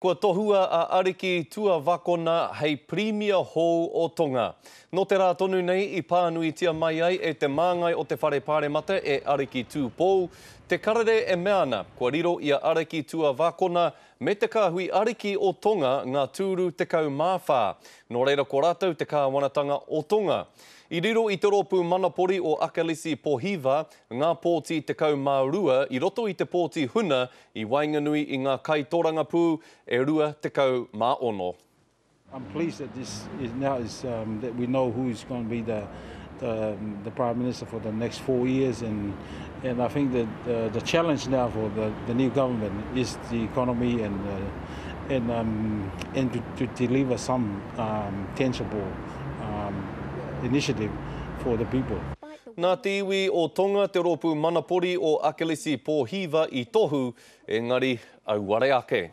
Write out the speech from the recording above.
Kua tohua a ariki tua wakona hei Premier Hall o Tonga. No te rā tonu nei I pānui tia mai ai e te māngai o te whare pāremata e ariki tū pou. Te karere e meana, kua riro I a ariki tua wakona me te kāhui ariki o Tonga ngā tūru te kau māwhā. Nō reira ko rātou te kāwanatanga o Tonga. I riro I te rōpū manapori o Akalisi Pohiva, ngā pōti te kau mārua I roto I te pōti huna I Wainganui I ngā kaitoranga pū e rua te kau māono. I'm pleased that that we know who is going to be the Prime Minister for the next 4 years, and I think that the challenge now for the new government is the economy and to deliver some tangible initiative for the people. Nā te iwi o Tonga te rōpū manapori o Akalisi Pohiva I tohu, engari auare ake.